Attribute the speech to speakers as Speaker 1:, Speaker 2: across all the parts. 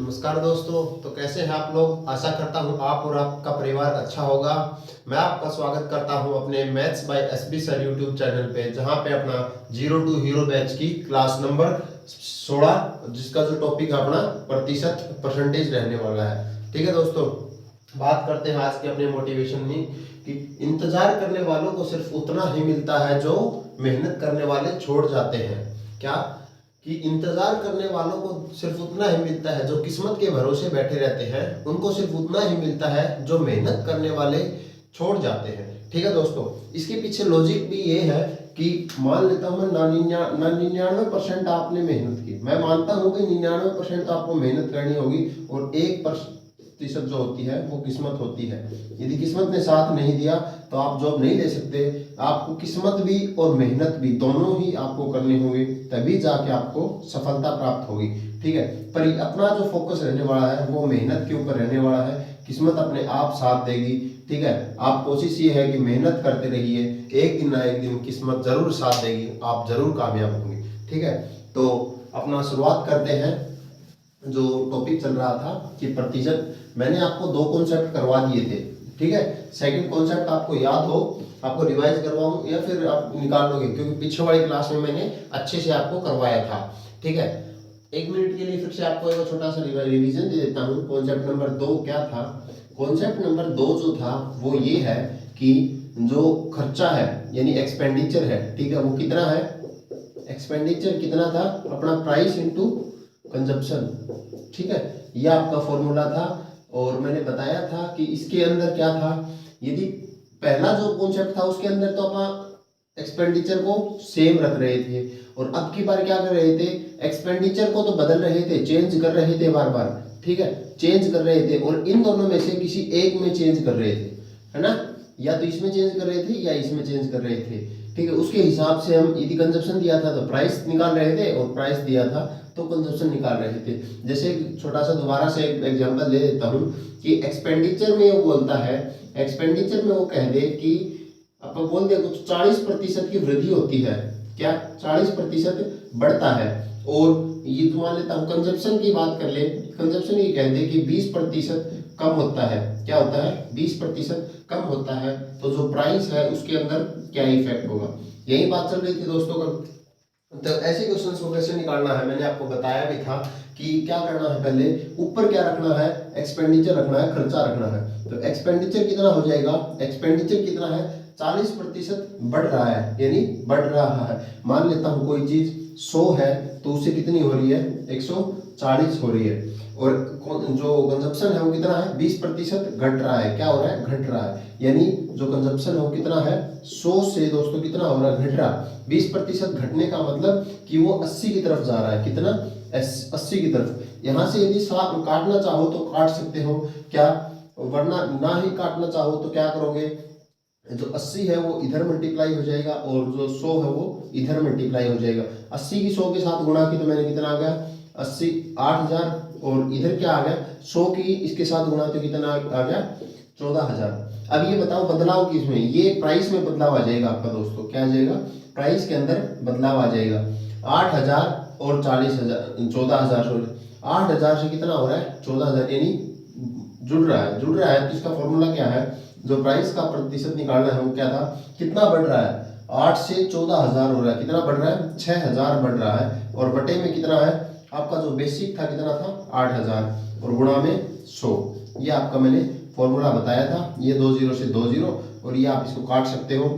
Speaker 1: नमस्कार दोस्तों। तो कैसे हैं आप लोग। आशा करता हूं आप और आपका परिवार अच्छा होगा। मैं आपका स्वागत करता हूं अपने maths by SB sir YouTube channel पे, जहां पे अपना जीरो टू हीरो बैच की क्लास नंबर 16 जिसका जो टॉपिक अपना प्रतिशत परसेंटेज रहने वाला है। ठीक है दोस्तों, बात करते हैं आज के अपने मोटिवेशन में कि इंतजार करने वालों को सिर्फ उतना ही मिलता है जो मेहनत करने वाले छोड़ जाते हैं। क्या कि इंतजार करने वालों को सिर्फ उतना ही मिलता है जो किस्मत के भरोसे बैठे रहते हैं, उनको सिर्फ उतना ही मिलता है जो मेहनत करने वाले छोड़ जाते हैं। ठीक है दोस्तों, इसके पीछे लॉजिक भी ये है कि मान लेता हूं मैं 99% आपने मेहनत की, मैं मानता हूं कि 99% तो आपको मेहनत करनी होगी और 1% जो होती है वो किस्मत होती है। यदि किस्मत ने साथ नहीं दिया तो आप जॉब नहीं ले सकते। आपको किस्मत भी और मेहनत भी दोनों ही आपको करनी होगी, तभी जाके आपको सफलता प्राप्त होगी। ठीक है, पर अपना जो फोकस रहने वाला है वो मेहनत के ऊपर रहने वाला है। किस्मत अपने आप साथ देगी। ठीक है, आप कोशिश ये है कि मेहनत करते रहिए, एक दिन ना एक दिन किस्मत जरूर साथ देगी, आप जरूर कामयाब होंगे। ठीक है, तो अपना शुरुआत करते हैं। जो टॉपिक चल रहा था कि प्रतिशत, मैंने आपको दो कॉन्सेप्ट करवा दिए थे। ठीक है, सेकंड कॉन्सेप्ट आपको याद हो, आपको रिवाइज करवाऊं या फिर आप निकाल लोगे, क्योंकि पीछे वाली क्लास में मैंने अच्छे से आपको करवाया था। ठीक है, एक मिनट के लिए फिर से आपको एक छोटा सा रिवीजन दे देता हूँ। कॉन्सेप्ट नंबर 2 क्या था। कॉन्सेप्ट नंबर 2 जो था वो ये है कि जो खर्चा है यानी एक्सपेंडिचर है, ठीक है, वो कितना है। एक्सपेंडिचर कितना था अपना, प्राइस इनटू कंजप्शन। ठीक है, ये आपका फॉर्मूला था और मैंने बताया था कि इसके अंदर क्या था। यदि पहला जो कॉन्सेप्ट था उसके अंदर तो अपन एक्सपेंडिचर को सेम रख रहे थे और अब की बार क्या कर रहे थे, एक्सपेंडिचर को तो बदल रहे थे, चेंज कर रहे थे बार बार। ठीक है, चेंज कर रहे थे और इन दोनों में से किसी एक में चेंज कर रहे थे, है ना। या तो इसमें चेंज कर रहे थे या इसमें चेंज कर रहे थे। ठीक है, उसके हिसाब से हम यदि कंजप्शन दिया था तो प्राइस निकाल रहे थे और प्राइस दिया था तो कंजप्शन निकाल रहे थे। जैसे छोटा सा दोबारा से एग्जांपल दे देता हूँ कि एक्सपेंडिचर में वो बोलता है, एक्सपेंडिचर में वो कह दे कि अपन बोल दे कुछ 40% की वृद्धि होती है, क्या 40% बढ़ता है। और ये तो मान लेता हूँ कंजप्शन की बात कर ले, कंजप्शन ये कह दे कि 20% कम होता है। क्या होता है, 20% कम होता है, तो जो प्राइस है उसके अंदर क्या इफेक्ट होगा। यही बात चल रही थी दोस्तों का। तो ऐसे क्वेश्चन को कैसे निकालना है मैंने आपको बताया भी था कि क्या करना है, पहले ऊपर क्या रखना है, एक्सपेंडिचर रखना है, खर्चा रखना है। तो एक्सपेंडिचर कितना हो जाएगा, एक्सपेंडिचर कितना है, 40% बढ़ रहा है यानी बढ़ रहा है। मान लेता हूं कोई चीज 100 है तो उससे कितनी हो रही है, 140 हो रही है। और जो कंजप्शन है वो कितना है, 20% घट रहा है। क्या हो रहा है, घट रहा है। यानी जो कंजप्शन है वो कितना है, 100 से दोस्तों कितना हो रहा है, घट रहा। 20% घटने का मतलब कि वो 80 की तरफ जा रहा है। कितना, 80 की तरफ। यहां से यदि काटना चाहो तो काट सकते हो, क्या, वरना ना ही काटना चाहो तो क्या करोगे, जो 80 है वो इधर मल्टीप्लाई हो जाएगा और जो 100 है वो इधर मल्टीप्लाई हो जाएगा। 80 की 100 के साथ गुणा की तो मैंने कितना आ गया, 80 8000, और इधर क्या आ गया, 100 की इसके साथ गुणा तो कितना आ गया, 14000। अब ये बताओ बदलाव किसमें, ये प्राइस में बदलाव आ जाएगा आपका दोस्तों। क्या आ जाएगा, प्राइस के अंदर बदलाव आ जाएगा। 8000 और 40000, 14000 सॉरी, 8000 से कितना हो रहा है, 14000, यानी जुड़ रहा है, जुड़ रहा है। तो इसका फॉर्मूला क्या है, जो प्राइस का प्रतिशत निकालना है वो क्या था, कितना बढ़ रहा है, 8 से 14000 हो रहा है। कितना बढ़ रहा है, 6000 बढ़ रहा है। और बटे में कितना है, आपका जो बेसिक था कितना था, 8000 और गुणा में 100। ये आपका मैंने फॉर्मूला बताया था। ये 2 जीरो से 2 जीरो, और ये आप इसको काट सकते हो।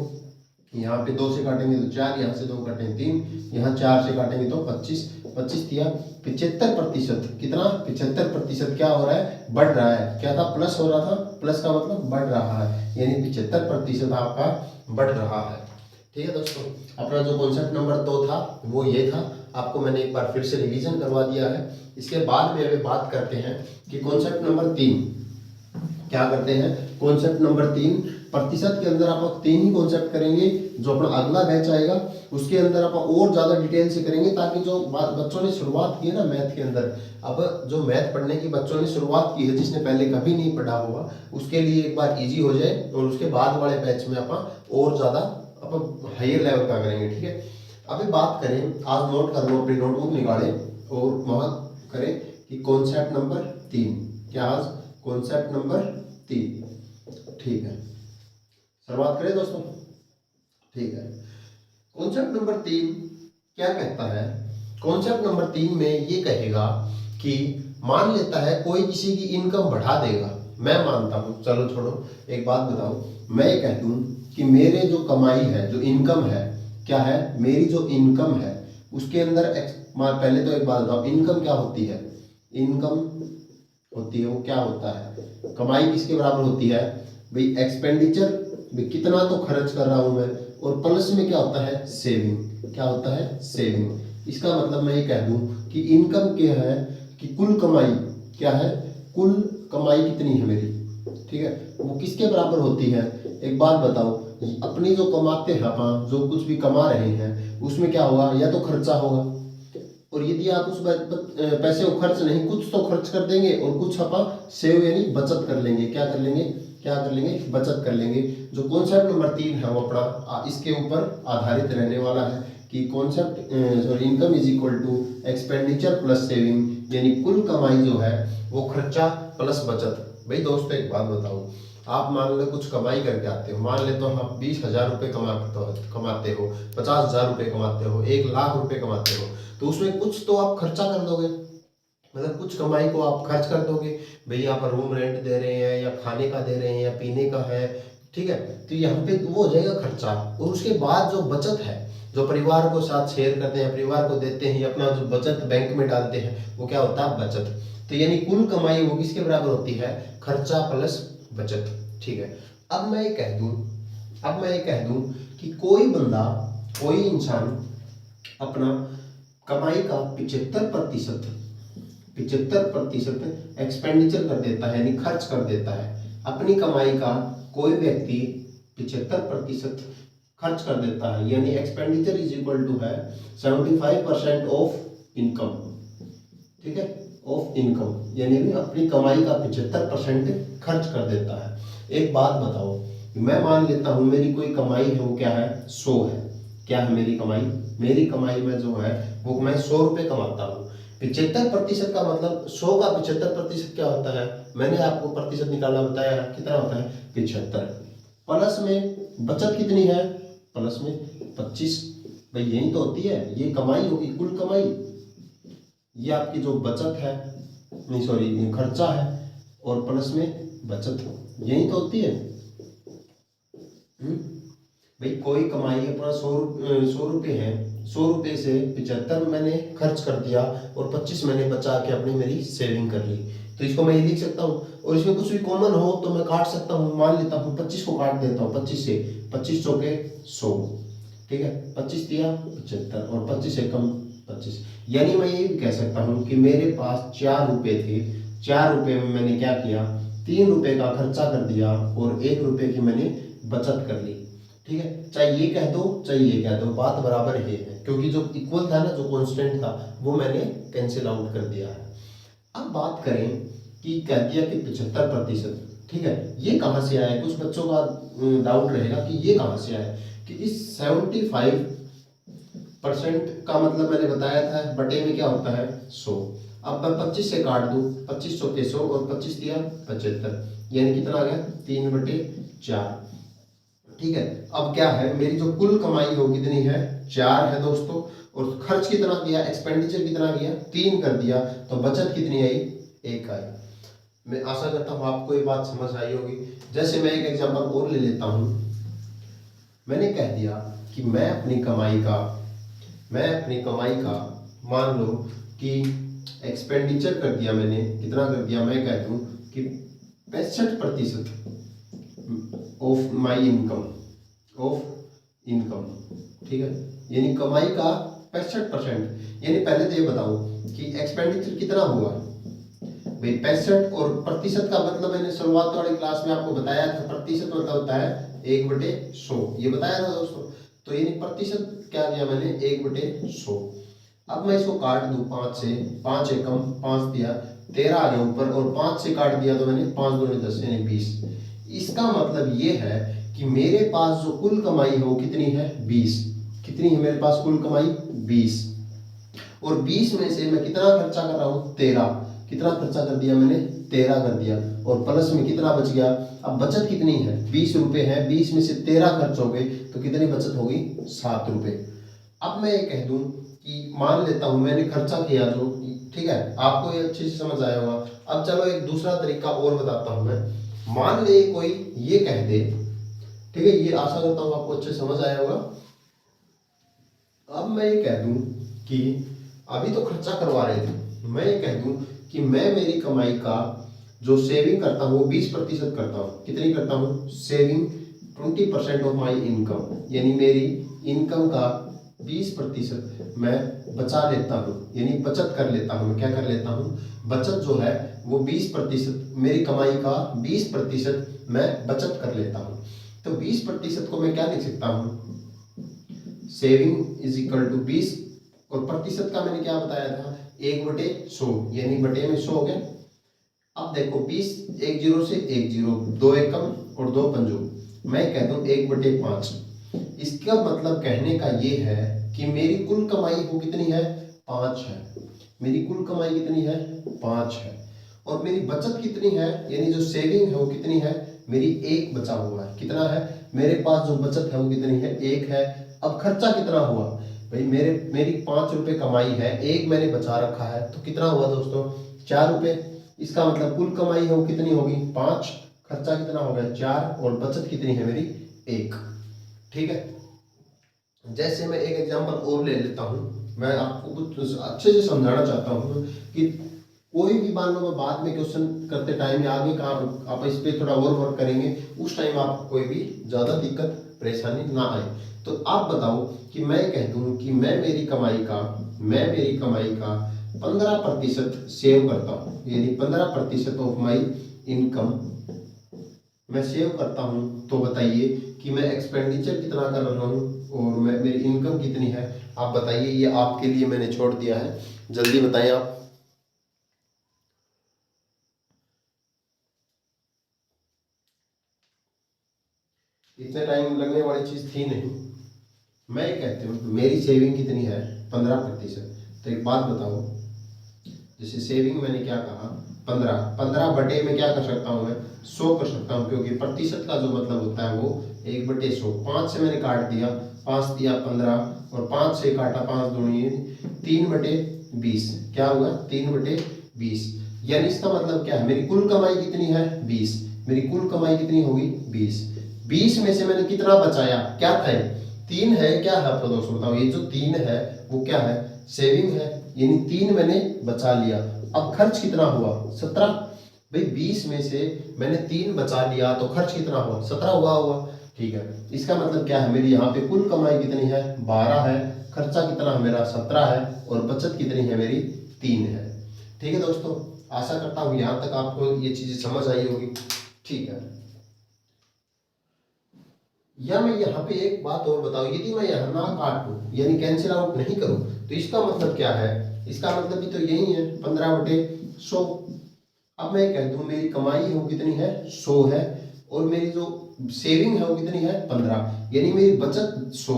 Speaker 1: यहाँ पे 2 से काटेंगे तो 4, यहाँ से 2 काटेंगे 3, यहाँ 4 से काटेंगे तो 25, 25 दिया। 75%, कितना, 75% क्या हो रहा है, बढ़ रहा है। क्या था, प्लस हो रहा था, प्लस का मतलब बढ़ रहा है, यानी 75% आपका बढ़ रहा है। ठीक है दोस्तों, अपना जो कॉन्सेप्ट नंबर 2 था वो ये था। आपको मैंने एक बार फिर से रिवीजन करवा दिया है। इसके बाद में अभी बात करते हैं कि कॉन्सेप्ट नंबर 3 क्या करते हैं। कॉन्सेप्ट नंबर 3 प्रतिशत के अंदर आप 3 ही कॉन्सेप्ट करेंगे। जो अपना अगला बैच आएगा उसके अंदर आप और ज्यादा डिटेल से करेंगे, ताकि जो बच्चों ने शुरुआत की है ना मैथ के अंदर, अब जो मैथ पढ़ने की बच्चों ने शुरुआत की है, जिसने पहले कभी नहीं पढ़ा होगा, उसके लिए एक बार इजी हो जाए, और उसके बाद वाले बैच में आप और ज्यादा आप हायर लेवल का करेंगे। ठीक है, अभी बात करें, आज नोट कर लो, अपनी नोटबुक निकालें और वहां करें कि कॉन्सेप्ट नंबर 3, क्या आज कॉन्सेप्ट नंबर 3। ठीक है, शुरुआत करें दोस्तों। ठीक है, कॉन्सेप्ट नंबर 3 क्या कहता है? कॉन्सेप्ट नंबर 3 में ये कहेगा कि मान लेता है कोई किसी की इनकम बढ़ा देगा। मैं मानता हूं, चलो छोड़ो, एक बात बताओ, मैं ये कह दूं कि मेरे जो कमाई है, जो इनकम है, क्या है, मेरी जो इनकम है उसके अंदर पहले तो एक बात बताओ, इनकम क्या होती है? इनकम होती है, वो क्या होता है? कमाई किसके बराबर होती है भाई? एक्सपेंडिचर, भाई कितना तो खर्च कर रहा हूं मैं, और प्लस में क्या होता है? सेविंग। क्या होता है? सेविंग। इसका मतलब मैं ये कह दूं कि इनकम क्या है कि कुल कमाई क्या है, कुल कमाई कितनी है मेरी, ठीक है, वो किसके बराबर होती है? एक बात बताओ, अपनी जो कमाते हैं अपन, जो कुछ भी कमा रहे हैं उसमें क्या होगा? या तो खर्चा होगा, और यदि आप उस पैसे को खर्च नहीं, कुछ तो खर्च कर देंगे और कुछ अपन सेव यानी बचत कर लेंगे। क्या कर लेंगे? क्या कर लेंगे? बचत कर लेंगे। जो कॉन्सेप्ट नंबर 3 है वो अपना इसके ऊपर आधारित रहने वाला है कि concept sorry income is equal to expenditure plus saving, यानी कुल कमाई जो है वो खर्चा प्लस बचत। भाई दोस्तों एक बात बताओ, आप मान लो कुछ कमाई करके आते हो, मान ले तो आप 20,000 रुपये कमाते हो, 50,000 रुपये कमाते हो, 1,00,000 रुपये कमाते हो, तो उसमें कुछ तो आप खर्चा कर दोगे, मतलब कुछ कमाई को आप खर्च कर दोगे। भाई यहाँ पर रूम रेंट दे रहे हैं, या खाने का दे रहे हैं, या पीने का है, ठीक है, तो यहाँ पे वो हो जाएगा खर्चा। और उसके बाद जो बचत है, जो परिवार को साथ शेयर करते हैं, परिवार को देते हैं, अपना जो बचत बैंक में डालते हैं, वो क्या होता है? बचत। तो यानी कुल कमाई वो किसके बराबर होती है? खर्चा प्लस बचत। ठीक है, अब मैं ये कह दूं कि कोई बंदा, कोई इंसान अपना कमाई का 75% एक्सपेंडिचर कर देता है, यानी खर्च कर देता है। अपनी कमाई का कोई व्यक्ति 75% खर्च कर देता है, यानी एक्सपेंडिचर इज इक्वल टू है 75% ऑफ इनकम, ठीक है, ऑफ इनकम, यानी अपनी कमाई का 75% खर्च कर देता है। एक बात बताओ, मैं मान लेता हूं मेरी कोई कमाई है, वो क्या है? 100 है। क्या है मेरी कमाई? मेरी कमाई में जो है वो मैं 100 रुपये कमाता हूँ। 75% का मतलब 100 का 75% क्या होता है? मैंने आपको प्रतिशत निकालना बताया, कितना होता है? 75। प्लस में बचत कितनी है? प्लस में 25। भाई यही तो होती है, ये कमाई होगी, कुल कमाई। ये आपकी जो बचत है, नहीं सॉरी खर्चा है, और प्लस में बचत, यही तो होती है। भाई कोई कमाई अपना 100 रुपये है, 100 रुपये से 75 मैंने खर्च कर दिया और 25 मैंने बचा के अपनी मेरी सेविंग कर ली, तो इसको मैं ये लिख सकता हूँ। और इसमें कुछ भी कॉमन हो तो मैं काट सकता हूँ, मान लेता हूँ 25 को काट देता हूँ 25 से, 25 चौके 100, ठीक है, 25 दिया 75 और 25 से कम 25, यानी मैं ये भी कह सकता हूँ कि मेरे पास 4 रुपये थे, 4 रुपये में मैंने क्या किया? 3 रुपये का खर्चा कर दिया और 1 रुपये की मैंने बचत कर ली, ठीक है। चाहे ये कह दो चाहे ये कह दो, बात बराबर ही है, क्योंकि जो इक्वल था ना, जो कांस्टेंट था, वो मैंने कैंसिल आउट कर दिया है। अब बात करें कि कह दिया कि 75%, ठीक है, ये कहाँ से आया? कुछ बच्चों का डाउट रहेगा कि ये कहाँ से आया, कि इस 75% का मतलब मैंने बताया था बटे में क्या होता है? 100। अब मैं 25 से काट दूं, 25 चौके 100 और 25 दिया 75, यानी कितना आ गया? 3/4, ठीक है। अब क्या है, मेरी जो कुल कमाई हो कितनी है? 4 है दोस्तों, और खर्च कितना किया? एक्सपेंडिचर कितना किया? 3 कर दिया, तो बचत कितनी आई? 1 आई। मैं आशा करता हूं आपको ये बात समझ आई होगी। जैसे मैं एक एग्जांपल और ले लेता हूं, मैंने कह दिया कि मैं अपनी कमाई का मान लो कि एक्सपेंडिचर कर दिया मैंने, कितना कर दिया? मैं कह दूं कि 65% ऑफ माई इनकम, ठीक है, यानी कमाई का 65%। यानी पहले तो ये बताओ कि एक्सपेंडिचर कितना हुआ भाई? 65, और प्रतिशत का मतलब मैंने शुरुआत वाली क्लास में आपको बताया था, प्रतिशत मतलब होता है 1/100, ये बताया था दोस्तों। तो यानी प्रतिशत क्या दिया मैंने? 1/100। अब मैं इसको काट दूं 5 से, 5 एकम 5 दिया, 13 आ गया ऊपर, और 5 से काट दिया तो मैंने 5 दूनी 10 यानी 20। इसका मतलब ये है कि मेरे पास जो कुल कमाई है वो कितनी है? 20। कितनी है मेरे पास कुल कमाई? 20। और 20 में से मैं कितना खर्चा कर रहा हूं? 13। कितना खर्चा कर दिया मैंने, 13 कर दिया, और प्लस में कितना बच गया। अब बचत कितनी है, 20 रुपए है, 20 में से 13 खर्च हो गए तो कितनी बचत होगी, 7 रुपए। अब मैं ये कह दूं कि मान लेता हूं मैंने खर्चा किया जो, ठीक है, आपको ये अच्छे से समझ आया होगा। अब चलो एक दूसरा तरीका और बताता हूं मैं। मान ले कोई ये कह दे, ठीक है, ये आशा करता हूं आपको अच्छे समझ आया होगा। अब मैं ये कह दूं कि अभी तो खर्चा करवा रहे थे, मैं ये कह दूं कि मैं मेरी कमाई का जो सेविंग करता हूँ वो 20% करता हूँ। कितनी करता हूँ, सेविंग 20% ऑफ माई इनकम, यानी मेरी इनकम का 20% मैं बचा लेता हूँ, यानी बचत कर लेता हूँ। मैं क्या कर लेता हूँ, बचत जो है वो 20%, मेरी कमाई का 20% मैं बचत कर लेता हूँ। तो 20% को मैं क्या लिख सकता हूँ, सेविंग इज इक्वल टू 20, और प्रतिशत का मैंने क्या बताया था, 1/100, यानी बटे में 100 हो गया। अब देखो 20, 1 0 से 1 0, 2 एकम और 2 पंजो, मैं कह दूं 1/5। इसका मतलब कहने का ये है कि मेरी कुल कमाई वो कितनी है, 5 है। मेरी कुल कमाई कितनी है, 5 है। और मेरी बचत कितनी है, यानी जो सेविंग है वो कितनी है, मेरी 1 बचा हुआ है। कितना है, मेरे पास जो बचत है वो कितनी है, 1 है। अब खर्चा कितना हुआ भाई, मेरी 5 रुपए कमाई है, 1 मैंने बचा रखा है, तो कितना हुआ दोस्तों, 4 रुपए। इसका मतलब कुल कमाई है वो कितनी होगी, 5, खर्चा कितना हो गया, 4, और बचत कितनी है मेरी, 1। ठीक है, जैसे मैं एक एग्जांपल और ले लेता हूं, मैं आपको कुछ अच्छे से समझाना चाहता हूं कि कोई भी मान लो मैं बाद में क्वेश्चन करते टाइम या आगे काम आप इस पे थोड़ा और वर्क करेंगे, उस टाइम आपको कोई भी ज्यादा दिक्कत परेशानी ना आए। तो आप बताओ कि मैं कह दूं कि मैं मेरी कमाई का 15% सेव करता हूँ, यानी 15% ऑफ माई इनकम मैं सेव करता हूँ। तो बताइए कि मैं एक्सपेंडिचर कितना कर रहा हूँ और मैं मेरी इनकम कितनी है, आप बताइए। ये आपके लिए मैंने छोड़ दिया है, जल्दी बताइए आप। इतने टाइम लगने वाली चीज थी नहीं। मैं ये कहती हूँ मेरी सेविंग कितनी है, 15%। तो एक बात बताओ, जैसे सेविंग मैंने क्या कहा, 15 बटे में क्या कर सकता हूँ मैं, 100 कर सकता हूँ, क्योंकि प्रतिशत का जो मतलब होता है वो 1/100। 5 से मैंने काट दिया, 5 दिया 15, और 5 से काटा 5 दूनी 3/20, क्या होगा 3/20। यानी इसका मतलब क्या है, मेरी कुल कमाई कितनी है, 20। मेरी कुल कमाई कितनी होगी, 20 में से मैंने कितना बचाया, क्या था, 3 है, क्या है आपको दोस्तों बताओ, ये जो 3 है वो क्या है, सेविंग है, यानी 3 मैंने बचा लिया। अब खर्च कितना हुआ, 17। भाई 20 में से मैंने 3 बचा लिया तो खर्च कितना हुआ, 17 हुआ। ठीक है, इसका मतलब क्या है, मेरी यहाँ पे कुल कमाई कितनी है, 12 है, खर्चा कितना है मेरा, 17 है, और बचत कितनी है मेरी, 3 है। ठीक है दोस्तों, आशा करता हूँ यहाँ तक आपको ये चीजें समझ आई होगी। ठीक है, या मैं यहाँ पे एक बात और बताऊं, यदि मैं यहाँ ना काटूं यानी कैंसिल आउट नहीं करूं तो इसका मतलब क्या है, इसका मतलब भी तो यही है, 15/100। अब मैं कह दूं मेरी कमाई है वो कितनी है, 100 है, और मेरी जो सेविंग है वो कितनी है, 15, यानी मेरी बचत 100,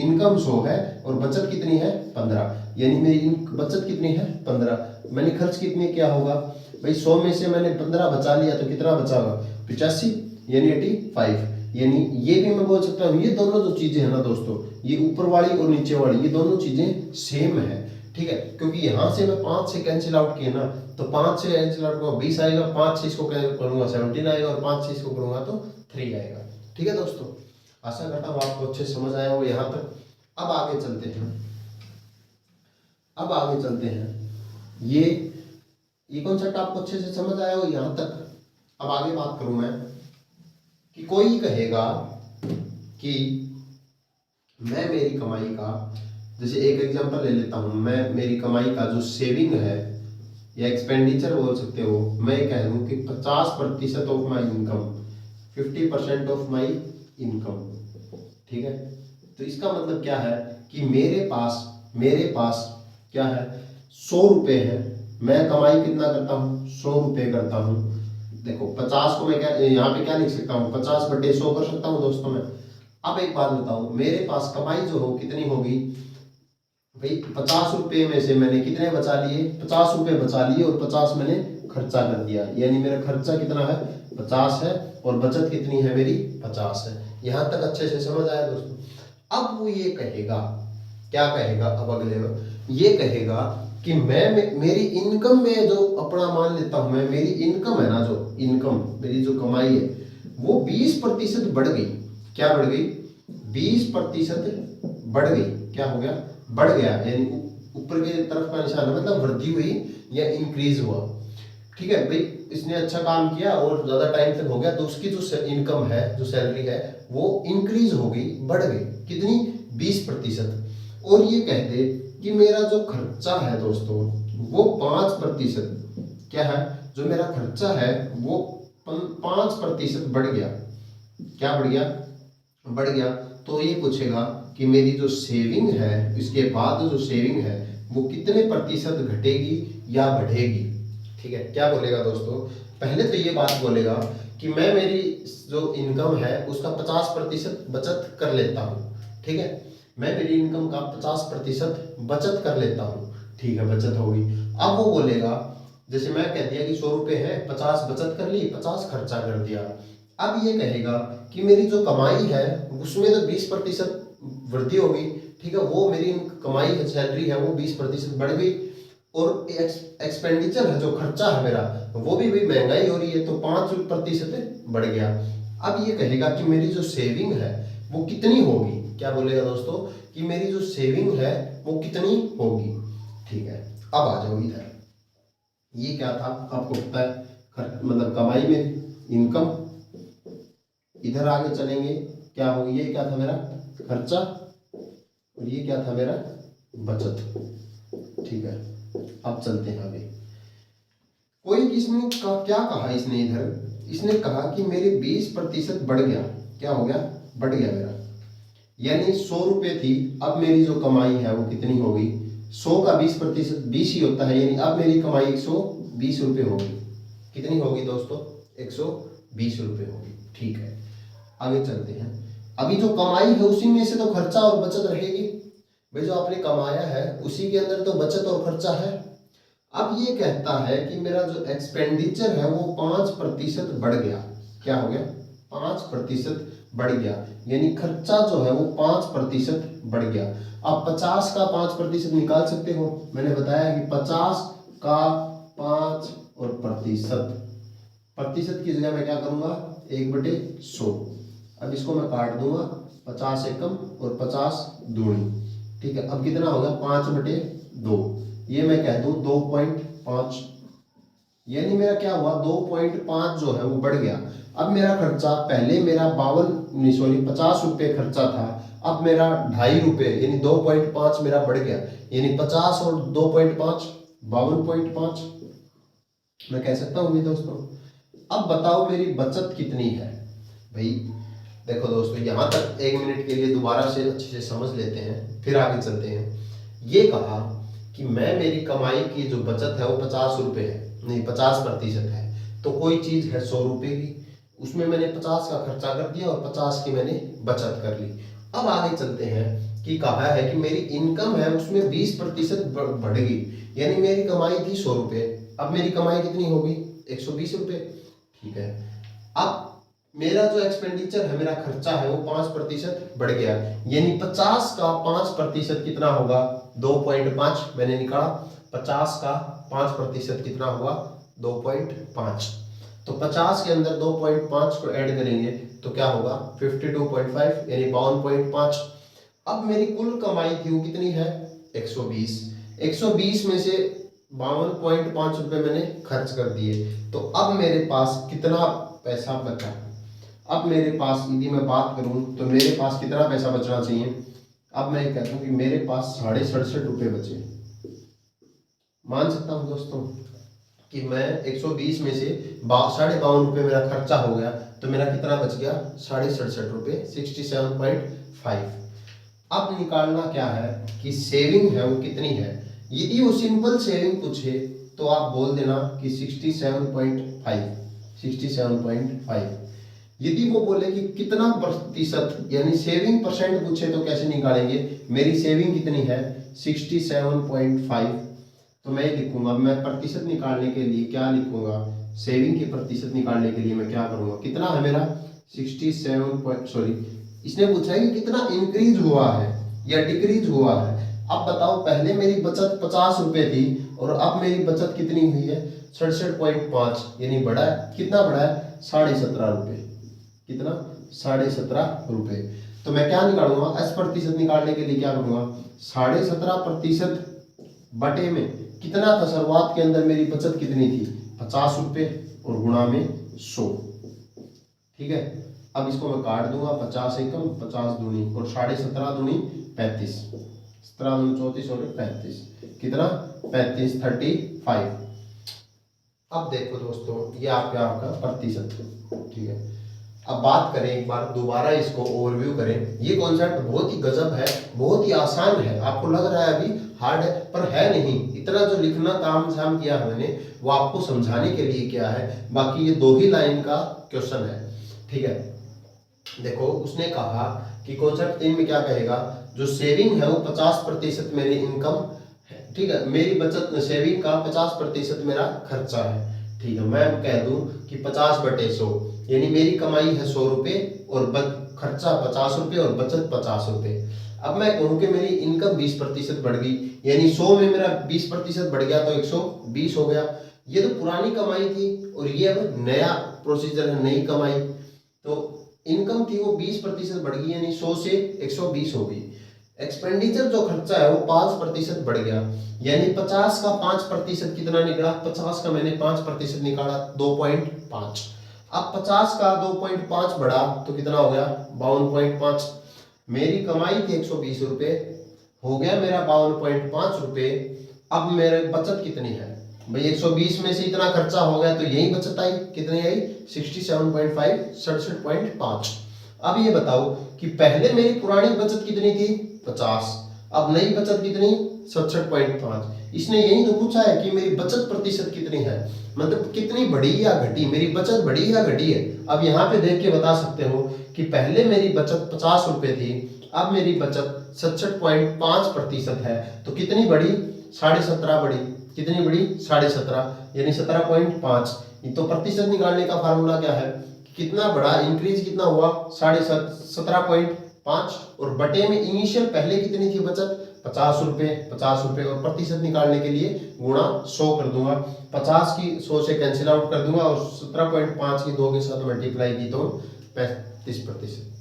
Speaker 1: इनकम 100 है और बचत कितनी है, 15, यानी मेरी बचत कितनी है, 15। मैंने खर्च कितने किया होगा भाई, 100 में से मैंने 15 बचा लिया तो कितना बचा होगा, 85, यानी 85। यानी ये भी मैं बोल सकता हूँ, ये दोनों जो चीजें है ना दोस्तों, ये ऊपर वाली और नीचे वाली, ये दोनों चीजें सेम है। ठीक है, क्योंकि यहां से मैं 5 से कैंसिल आउट किया ना, तो 5 से कैंसिल आउट करूंगा 20 आएगा, 5 से इसको करूंगा 17 आएगा, और 5 से इसको करूंगा तो 3 आएगा। ठीक है दोस्तों, आशा करता हूँ आपको अच्छे समझ आया हो यहाँ तक। अब आगे चलते हैं, ये कॉन्सेप्ट आपको अच्छे से समझ आया हो यहाँ तक। अब आगे बात करूं मैं कि कोई कहेगा कि मैं मेरी कमाई का, जैसे एक एग्जांपल ले लेता हूं, मैं मेरी कमाई का जो सेविंग है या एक्सपेंडिचर बोल सकते हो, मैं कह दूं कि 50% of my income, 50% of my income. ठीक है, तो इसका मतलब क्या है कि मेरे पास क्या है, 100 रुपए है, मैं कमाई कितना करता हूँ, 100 रुपए करता हूँ। देखो 50 को मैं क्या यहाँ पे क्या लिख सकता हूँ, 50/100 कर सकता हूँ दोस्तों मैं। अब एक बात बताओ, मेरे पास कमाई जो हो कितनी होगी भाई 50 रुपये में से मैंने कितने बचा लिए, 50 रुपये बचा लिए और 50 मैंने खर्चा कर दिया, यानी मेरा खर्चा कितना है 50 है और बचत कितनी है मेरी 50 है। यहाँ तक अच्छे से समझ आया दोस्तों। अब वो ये कहेगा, क्या कहेगा अब अगले में, ये कहेगा कि मेरी इनकम में जो अपना मान लेता हूं मैं, मेरी इनकम है ना, जो इनकम मेरी जो कमाई है वो 20% बढ़ गई। क्या बढ़ गई, 20% बढ़ गई। क्या हो गया, बढ़ गया, यानी ऊपर के तरफ का निशान है, मतलब वृद्धि हुई या इंक्रीज हुआ। ठीक है भाई, इसने अच्छा काम किया और ज्यादा टाइम तक हो गया तो उसकी जो इनकम है, जो सैलरी है वो इंक्रीज हो गई, बढ़ गई, कितनी 20%। और ये कहते कि मेरा जो खर्चा है दोस्तों वो 5%, क्या है, जो मेरा खर्चा है वो 5% बढ़ गया। क्या बढ़ गया, बढ़ गया। तो ये पूछेगा कि मेरी जो सेविंग है, इसके बाद जो सेविंग है वो कितने प्रतिशत घटेगी या बढ़ेगी। ठीक है, क्या बोलेगा दोस्तों, पहले तो ये बात बोलेगा कि मैं मेरी जो इनकम है उसका 50% बचत कर लेता हूँ। ठीक है, मैं मेरी इनकम का 50% बचत कर लेता हूँ। ठीक है, बचत होगी। अब वो बोलेगा, जैसे मैं कह दिया कि 100 रुपये है, 50 बचत कर ली, 50 खर्चा कर दिया। अब ये कहेगा कि मेरी जो कमाई है उसमें तो 20% वृद्धि होगी। ठीक है, वो मेरी कमाई है, सैलरी है वो 20% बढ़ गई। और एक्सपेंडिचर है, जो खर्चा है मेरा, वो भी भाई महंगाई हो रही है तो 5% बढ़ गया। अब ये कहेगा कि मेरी जो सेविंग है वो कितनी होगी। क्या बोलेगा दोस्तों, कि मेरी जो सेविंग है वो कितनी होगी। ठीक है, अब आ जाओ इधर, ये क्या था आपको पता है, मतलब कमाई में इनकम। इधर आगे चलेंगे, क्या हो, ये क्या था मेरा खर्चा और ये क्या था मेरा बचत। ठीक है, अब चलते हैं आगे। कोई किसने क्या कहा, इसने इधर इसने कहा कि मेरे 20% बढ़ गया। क्या हो गया, बढ़ गया मेरा, यानी 100 रुपये थी, अब मेरी जो कमाई है वो कितनी हो गई, 100 का 20% 20 ही होता है, यानी अब मेरी कमाई 120 रुपये होगी। कितनी होगी दोस्तों, 120 रुपये होगी। ठीक है, आगे चलते हैं। अभी जो कमाई है उसी में से तो खर्चा और बचत रहेगी। भाई जो आपने कमाया है उसी के अंदर तो बचत और खर्चा है। अब ये कहता है कि मेरा जो एक्सपेंडिचर है वो 5% बढ़ गया। क्या हो गया, 5% बढ़ गया, यानी खर्चा जो है वो 5% बढ़ गया। आप 50 का 5% निकाल सकते हो, मैंने बताया कि 50 का 5 और प्रतिशत, प्रतिशत की जगह मैं क्या करूंगा 1/100। अब इसको मैं काट दूंगा, 50 एकम और 50 दूनी। ठीक है, अब कितना होगा 5/2, ये मैं कह दूं 2.5, यानी मेरा क्या हुआ 2.5 जो है वो बढ़ गया। अब मेरा खर्चा पहले मेरा 50 रुपये खर्चा था, अब मेरा 2.5 रुपये, यानी 2.5 मेरा बढ़ गया, यानी 50 और 2.5 52.5 मैं कह सकता हूँ दोस्तों। अब बताओ मेरी बचत कितनी है। भाई देखो दोस्तों, यहाँ तक 1 मिनट के लिए दोबारा से अच्छे से समझ लेते हैं, फिर आगे चलते हैं। ये कहा कि मैं मेरी कमाई की जो बचत है वो 50 रुपये है, नहीं 50% है, तो कोई चीज है 100 रुपये की, उसमें मैंने 50 का खर्चा कर दिया और 50 की मैंने बचत कर ली। अब आगे चलते हैं कि कहा है कि मेरी इनकम है उसमें 20% बढ़ गई, यानी मेरी कमाई थी 100 रुपये, अब मेरी कमाई कितनी होगी 120 रुपये। ठीक है, अब मेरा जो एक्सपेंडिचर है, मेरा खर्चा है वो 5% बढ़ गया, यानी 50 का 5% कितना होगा 2.5 मैंने निकाला, 50 का 5% कितना हुआ 2.5, तो 50 के अंदर 2.5 को ऐड करेंगे तो क्या होगा 52.5, यानी 52.5। अब मेरी कुल कमाई थी वो कितनी है 120, 120 में से 52.5 रुपये मैंने खर्च कर दिए, तो अब मेरे पास कितना पैसा बचा। अब मेरे पास यदि मैं बात करूं तो मेरे पास कितना पैसा बचना चाहिए। अब मैं कहता हूं कि मेरे पास 67.5 रुपये बचे। मान सकता हूं दोस्तों कि मैं 120 में से 52.5 रुपये मेरा खर्चा हो गया, तो मेरा कितना बच गया 67.5 रुपये, 67.5। अब निकालना क्या है कि सेविंग है वो कितनी है। यदि वो सिंपल सेविंग पूछे तो आप बोल देना कि 67.5। यदि वो बोले कि कितना प्रतिशत, यानी सेविंग परसेंट पूछे तो कैसे निकालेंगे। मेरी सेविंग कितनी है 67.5, तो मैं लिखूंगा, मैं प्रतिशत निकालने के लिए क्या लिखूंगा, सेविंग की प्रतिशत निकालने के लिए मैं क्या करूंगा, कितना है मेरा 67 सॉरी, इसने पूछा है कि कितना इंक्रीज हुआ है या डिक्रीज हुआ है। अब बताओ, पहले मेरी बचत 50 रुपए थी और अब मेरी बचत कितनी हुई है 67.5, यानी बढ़ा है, कितना बढ़ा है 17.5 रुपए, कितना 17.5 रुपए। तो मैं क्या निकालूंगा, एस प्रतिशत निकालने के लिए क्या करूंगा, 17.5% बटे में कितना था, शुरुआत के अंदर मेरी बचत कितनी थी 50 रुपए और गुणा में 100, ठीक है। अब इसको मैं काट दूंगा, 50 एकम 50 दूनी और 17.5 दूनी 35, 17 दूनी 34 और 35, कितना 35 35। अब देखो दोस्तों, ये आपका प्रतिशत, ठीक है। अब बात करें एक बार दोबारा, इसको ओवरव्यू करें। ये कॉन्सेप्ट बहुत ही गजब है, बहुत ही आसान है, आपको लग रहा है अभी हार्ड है, पर है नहीं। इतना जो लिखना ताम झाम किया मैंने, वो आपको समझाने के लिए किया है, बाकी ये 2 ही लाइन का क्वेश्चन है, ठीक है। देखो, उसने कहा कि कॉन्सेप्ट 3 में क्या कहेगा, जो सेविंग है वो 50% मेरी इनकम है, ठीक है, मेरी बचत सेविंग का 50% मेरा खर्चा है, ठीक है। मैं कह दूं कि 50/100, यानी मेरी कमाई है 100 रुपए और खर्चा 50 रुपए और बचत 50 रुपए। अब मैं कहूं कि मेरी इनकम 20% बढ़ गई, यानी 100 में मेरा 20% बढ़ गया तो 120 हो गया। ये तो पुरानी कमाई थी और ये अब नया प्रोसीजर है, नई कमाई। तो इनकम थी वो 20% बढ़ गई, यानी 100 से 120 हो गई। एक्सपेंडिचर जो खर्चा है वो 5% बढ़ गया, यानी 50 का 5% कितना निकला, 50 का मैंने 5% निकाला 2.5। अब 50 का 2.5 बढ़ा तो कितना हो गया 52.5। मेरी कमाई थी 120 रुपए, हो गया मेरा 52.5 रुपए। अब मेरे बचत कितनी है भाई, 120 में से इतना खर्चा हो गया तो यही बचत आई, कितनी आई 67.5, 67.5। अब ये बताओ कि पहले मेरी पुरानी बचत कितनी थी 50, अब नई बचत कितनी 67.5। इसने यही तो पूछा है कि मेरी बचत प्रतिशत कितनी है, मतलब कितनी बढ़ी या घटी, मेरी बचत बढ़ी या घटी है। अब यहाँ पे देख के बता सकते हो कि पहले मेरी बचत 50 रुपए थी, अब मेरी बचत 67.5% है, तो कितनी बढ़ी 17.5 बढ़ी, कितनी बढ़ी 17.5, यानी 17.5। तो प्रतिशत निकालने का फार्मूला क्या है, कितना बड़ा इंक्रीज कितना हुआ 17.5, और बटे में इनिशियल पहले कितनी थी बचत 50 रुपए, 50 रुपए, और प्रतिशत निकालने के लिए गुणा 100 कर दूंगा, 50 की 100 से कैंसिल आउट कर दूंगा और 17.5 की 2 के साथ मल्टीप्लाई की तो 35%।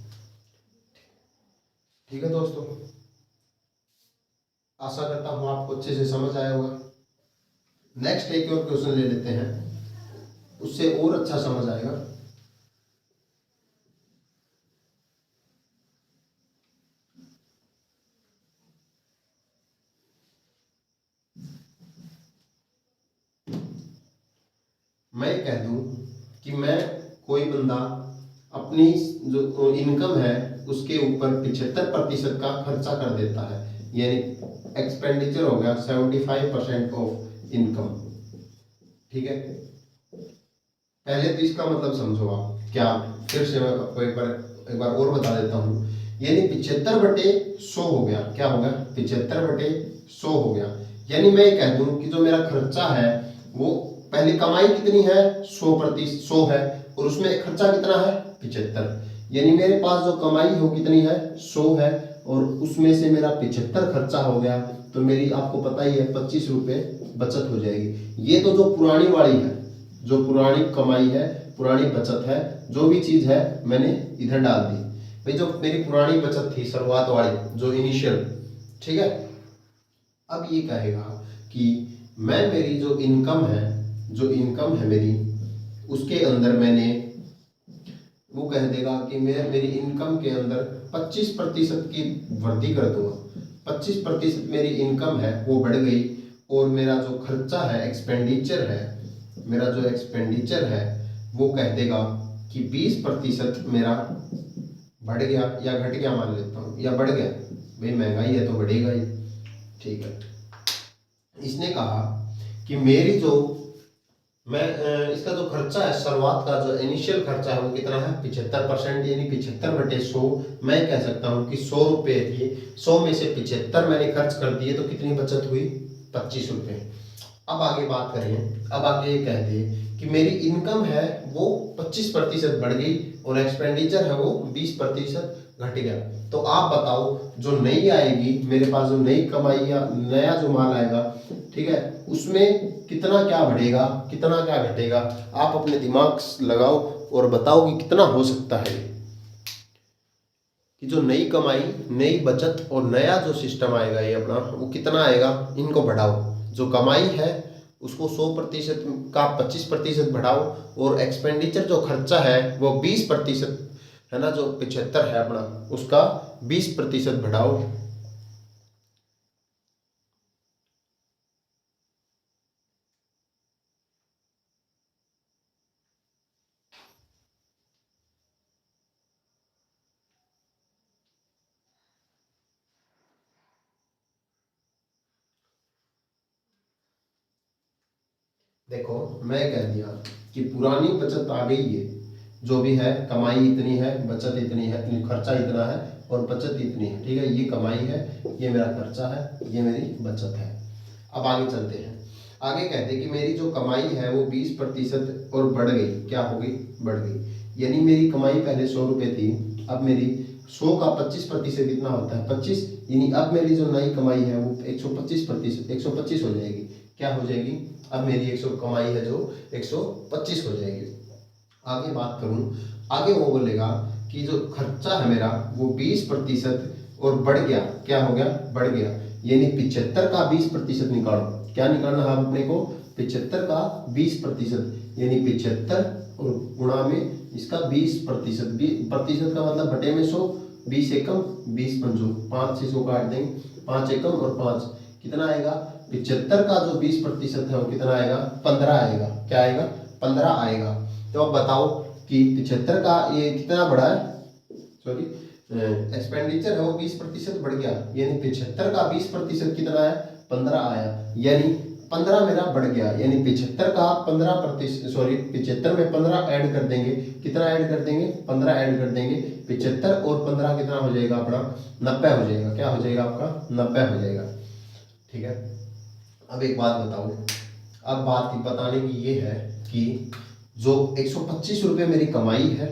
Speaker 1: ठीक है दोस्तों, आशा करता हूं आपको अच्छे से समझ आया होगा। नेक्स्ट एक और क्वेश्चन ले लेते हैं, उससे और अच्छा समझ आएगा। मैं कह दूं कि मैं कोई बंदा अपनी जो इनकम है उसके ऊपर 75% का खर्चा कर देता है, यानी एक्सपेंडिचर हो गया 75% ऑफ इनकम। ठीक है, पहले तो इसका मतलब समझो आप क्या, फिर से मैं आपको एक बार और बता देता हूँ। यानी 75/100 हो गया, क्या हो गया 75/100 हो गया। यानी मैं कह दूं कि जो मेरा खर्चा है वो पहले कमाई कितनी है 100% है, और उसमें खर्चा कितना है 75, यानी मेरे पास जो कमाई हो कितनी है 100 है, और उसमें से मेरा 75 खर्चा हो गया, तो मेरी आपको पता ही है 25 रुपए बचत हो जाएगी। ये तो जो पुरानी वाली है, जो पुरानी कमाई है, पुरानी बचत है, जो भी चीज है मैंने इधर डाल दी भाई, जो मेरी पुरानी बचत थी शुरुआत वाली जो इनिशियल। ठीक है, अब ये कहेगा कि मैं मेरी जो इनकम है मेरी, उसके अंदर मैंने वो कह देगा कि मैं मेरी इनकम के अंदर 25% की वृद्धि कर दूंगा। 25% मेरी इनकम है वो बढ़ गई, और मेरा जो खर्चा है एक्सपेंडिचर है, मेरा जो एक्सपेंडिचर है वो कह देगा कि 20% मेरा बढ़ गया या घट गया, मान लेता हूँ, या बढ़ गया, भाई महंगाई है तो बढ़ेगा ही। ठीक है, इसने कहा कि मेरी जो इसका जो खर्चा है, शुरुआत का जो इनिशियल खर्चा है वो कितना है 75%, यानी 75/100। मैं कह सकता हूँ कि 100 रुपये थी, 100 में से 75 मैंने खर्च कर दिए तो कितनी बचत हुई 25 रुपये। अब आगे बात करें, अब आगे ये कहते हैं कि मेरी इनकम है वो 25% बढ़ गई और एक्सपेंडिचर है वो 20% घट गया। तो आप बताओ, जो नई आएगी मेरे पास, जो नई कमाई या नया जो माल आएगा, ठीक है, उसमें कितना क्या बढ़ेगा, कितना क्या घटेगा। आप अपने दिमाग लगाओ और बताओ कि कितना हो सकता है कि जो नई कमाई, नई बचत और नया जो सिस्टम आएगा ये अपना, वो कितना आएगा। इनको बढ़ाओ, जो कमाई है उसको 100% का 25% बढ़ाओ और एक्सपेंडिचर जो खर्चा है वो 20% है ना, जो 75 है अपना उसका 20% बढ़ाओ। देखो, मैं कह दिया कि पुरानी बचत आ गई है, जो भी है कमाई इतनी है, बचत इतनी है, खर्चा इतना है और बचत इतनी है, ठीक है। ये कमाई है, ये मेरा खर्चा है, ये मेरी बचत है। अब आगे चलते हैं। आगे कहते हैं कि मेरी जो कमाई है वो 20% और बढ़ गई, क्या हो गई, बढ़ गई। यानी मेरी कमाई पहले 100 रुपये थी, अब मेरी 100 का 25% कितना होता है 25, यानी अब मेरी जो नई कमाई है वो 125%, 125 हो जाएगी। क्या हो जाएगी, अब मेरी 100 कमाई है जो 125 हो जाएगी। आगे बात करूं, आगे वो बोलेगा कि जो खर्चा है मेरा वो 20% और बढ़ गया, क्या हो गया, बढ़ गया। यानी 75 का 20% निकालो, क्या निकालना है अपने को, 75 का 20%, यानी 75 और गुणा में इसका 20%, प्रतिशत का मतलब बटे में 100, 20 एकम 20 पंचो, 5 से 100 काट देंगे, 5 एकम और 5 कितना आएगा, 75 का जो 20% है वो कितना आएगा, 15 आएगा। क्या आएगा, 15 आएगा। तो अब बताओ कि 75 का ये कितना बढ़ा है, सॉरी, एक्सपेंडिचर है वो 20% बढ़ गया, यानी 75 का 20% कितना है, 15 आया। यानी 15 मेरा बढ़ गया, यानी 75 का 15%, सॉरी 75 में 15 ऐड कर देंगे, कितना ऐड कर देंगे, 15 ऐड कर देंगे। 75 और 15 कितना हो जाएगा अपना, 90 हो जाएगा। क्या हो जाएगा आपका, 90 हो जाएगा, ठीक है। अब एक बात बताओ, अब बात बताने की ये है कि जो 125 रुपये मेरी कमाई है,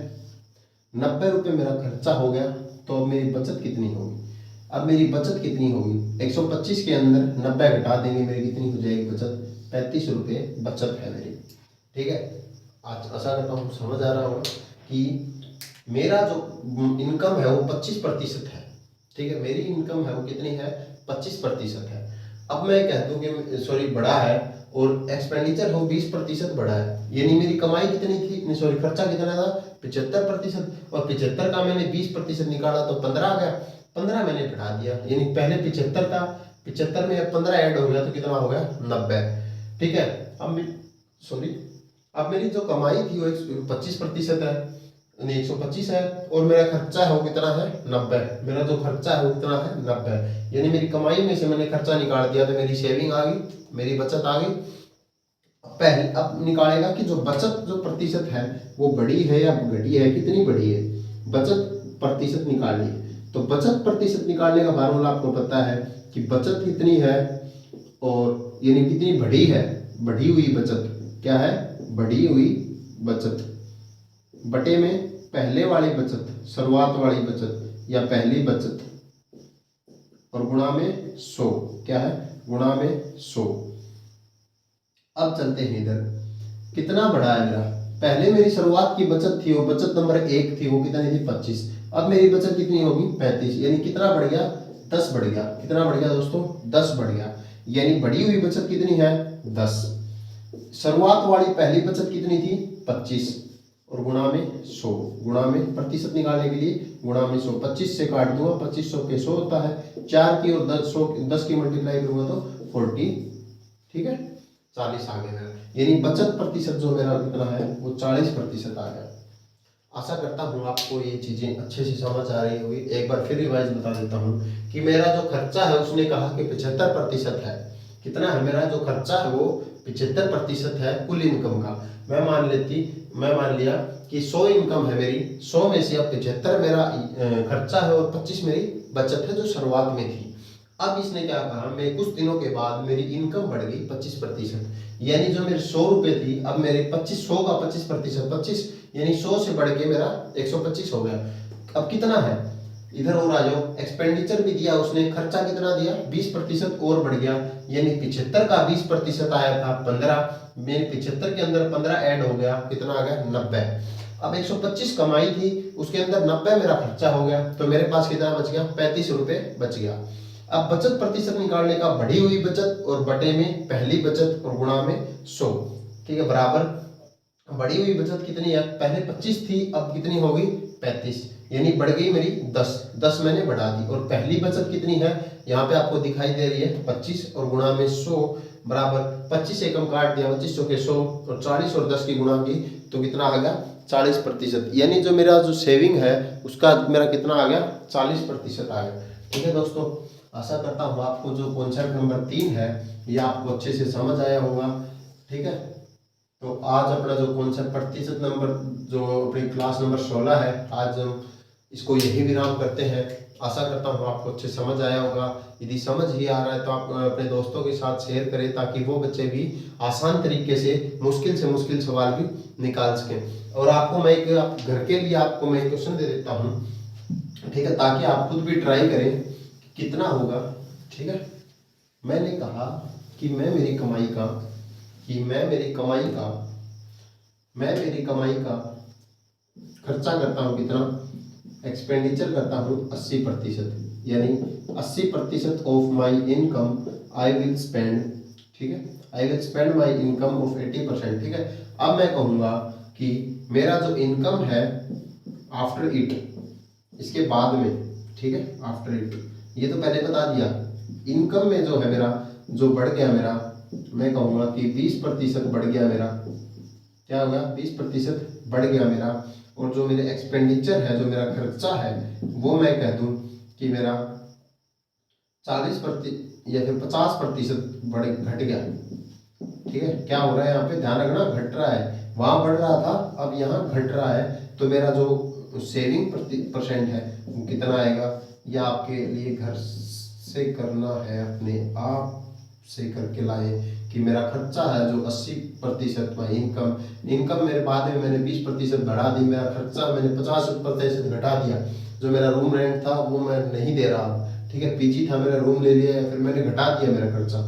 Speaker 1: 90 रुपये मेरा खर्चा हो गया, तो अब मेरी बचत कितनी होगी। अब मेरी बचत कितनी होगी, 125 के अंदर 90 घटा देंगे, मेरी कितनी हो जाएगी बचत, 35 रुपये बचत है मेरी, ठीक है। आज आशा करता हूँ समझ आ रहा होगा कि मेरा जो इनकम है वो 25% है, ठीक है। मेरी इनकम है वो कितनी है, 25% है। अब मैं कह दूं कि सॉरी बढ़ा है और एक्सपेंडिचर हो 20% बढ़ा है, यानी मेरी कमाई कितनी थी, सॉरी खर्चा कितना था 75%, और 75 का मैंने 20% निकाला तो 15 आ गया, 15 मैंने घटा दिया, यानी पहले 75 था, 75 में अब 15 ऐड हो गया तो कितना हो गया 90, ठीक है। अब सॉरी, अब मेरी जो कमाई थी वो 25% है, 125 है, और मेरा खर्चा है वो कितना है 90, मेरा जो खर्चा है वो कितना है 90, यानी मेरी कमाई में से मैंने खर्चा निकाल दिया तो मेरी सेविंग आ गई, मेरी बचत आ गई। पहले अब निकालेगा कि जो बचत जो प्रतिशत है वो बढ़ी है या घटी है, कितनी बढ़ी है, बचत प्रतिशत निकालनी है। तो बचत प्रतिशत निकालने का फार्मूला आपको पता है कि बचत कितनी है और यानी कितनी बढ़ी है, बढ़ी हुई बचत, क्या है, बढ़ी हुई बचत बटे में पहले वाली बचत, शुरुआत वाली बचत या पहली बचत, और गुणा में 100, क्या है, गुणा में 100। अब चलते हैं इधर, कितना बढ़ा है मेरा, पहले मेरी शुरुआत की बचत थी वो बचत नंबर 1 थी, वो कितनी थी 25, अब मेरी बचत कितनी होगी 35, यानी कितना बढ़ गया, 10 बढ़ गया। कितना बढ़ गया दोस्तों, 10 बढ़ गया, यानी बढ़ी हुई बचत कितनी है 10। शुरुआत वाली पहली बचत कितनी थी 25 और गुणा में 100, गुणा में प्रतिशत निकालने के लिए गुणा में 100, 25 से काट दूंगा, 25 100 के 100 होता है, 4 की और 10 की मल्टीप्लाई करूंगा तो 40, ठीक है, 40 आ गया मेरा, यानी बचत प्रतिशत जो मेरा कितना है वो 40% आ गया। आशा करता हूँ आपको ये चीजें अच्छे से समझ आ रही होगी। एक बार फिर रिवाइज बता देता हूँ कि मेरा जो खर्चा है उसने कहा कि 75% है, कितना है मेरा जो खर्चा है वो 75% है कुल इनकम का। मैं मान लिया कि 100 इनकम है मेरी, 100 में से अब 75 मेरा खर्चा है और 25 मेरी बचत है जो शुरुआत में थी। अब इसने क्या कहा, मैं कुछ दिनों के बाद मेरी इनकम बढ़ गई 25%, यानी जो मेरे 100 रुपए थी अब मेरे 100 का 25%, 25 यानी 100 से बढ़ के मेरा 125 हो गया। अब कितना है, इधर और आ जाओ, एक्सपेंडिचर भी दिया उसने, खर्चा कितना दिया 20% और बढ़ गया, यानी 75 का 20% आया था 15, मेरे 75 के अंदर 15 ऐड हो गया, कितना आ गया 90। अब 125 कमाई थी, उसके अंदर 90 मेरा खर्चा हो गया, तो मेरे पास कितना बच गया 35 रुपए बच गया। अब बचत प्रतिशत निकालने का, बढ़ी हुई बचत और बटे में पहली बचत और गुणा में 100, ठीक है, बराबर बढ़ी हुई बचत कितनी है, पहले 25 थी अब कितनी हो गई 35, यानी बढ़ गई मेरी 10 मैंने बढ़ा दी। और पहली बचत कितनी है, यहाँ पे आपको दिखाई दे रही है 25 और गुणा में 100 बराबर 25 एकम काट दिया, 2500 के 100 और 40 और 10 की गुणा की तो कितना आ गया 40%, यानी जो मेरा जो सेविंग है उसका मेरा कितना आ गया 40% आ गया। ठीक है दोस्तों, आशा करता हूँ आपको जो कॉन्सेप्ट नंबर 3 है ये आपको अच्छे से समझ आया होगा। ठीक है, तो आज अपना जो कॉन्सेप्ट प्रतिशत नंबर जो अपनी क्लास नंबर 16 है, आज हम इसको यही विराम करते हैं। आशा करता हूँ आपको अच्छे समझ आया होगा। यदि समझ ही आ रहा है तो आप अपने दोस्तों के साथ शेयर करें ताकि वो बच्चे भी आसान तरीके से मुश्किल सवाल भी निकाल सकें। और आपको मैं एक घर के लिए आपको मैं क्वेश्चन दे देता हूँ, ठीक है, ताकि आप खुद भी ट्राई करें कितना होगा। ठीक है, मैंने कहा कि मैं मेरी कमाई का खर्चा करता हूँ कितना, एक्सपेंडिचर करता हूँ 80%, यानी 80% of my income I will spend. ठीक है, I will spend my income of 80%। ठीक है, अब मैं कहूँगा कि मेरा जो इनकम है आफ्टर इट, इसके बाद में, ठीक है, आफ्टर इट, ये तो पहले बता दिया। इनकम में जो है मेरा जो बढ़ गया मेरा, मैं कहूँगा कि 20% बढ़ गया मेरा, क्या होगा 20% बढ़ गया मेरा। और जो मेरे एक्सपेंडिचर है, जो मेरा खर्चा है, वो मैं कह दूं कि मेरा 40% या फिर 50% घट गया। ठीक है, क्या हो रहा है यहाँ पे ध्यान रखना, घट रहा है, वहां बढ़ रहा था अब यहाँ घट रहा है, तो मेरा जो सेविंग % है वो कितना आएगा, या आपके लिए घर से करना है, अपने आप से करके लाए कि मेरा खर्चा है जो 80% में इनकम मेरे बाद में मैंने 20% बढ़ा दी, मेरा खर्चा मैंने 50% घटा दिया, जो मेरा रूम रेंट था वो मैं नहीं दे रहा। ठीक है, पीजी था मेरा, रूम ले लिया, फिर मैंने घटा दिया मेरा खर्चा।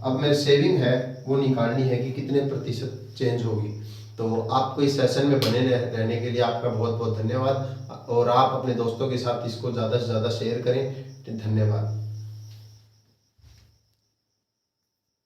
Speaker 1: अब मेरी सेविंग है वो निकालनी है कि कितने प्रतिशत चेंज होगी। तो आपको इस सेशन में बने रहने के लिए आपका बहुत बहुत धन्यवाद, और आप अपने दोस्तों के साथ इसको ज़्यादा से ज़्यादा शेयर करें। धन्यवाद।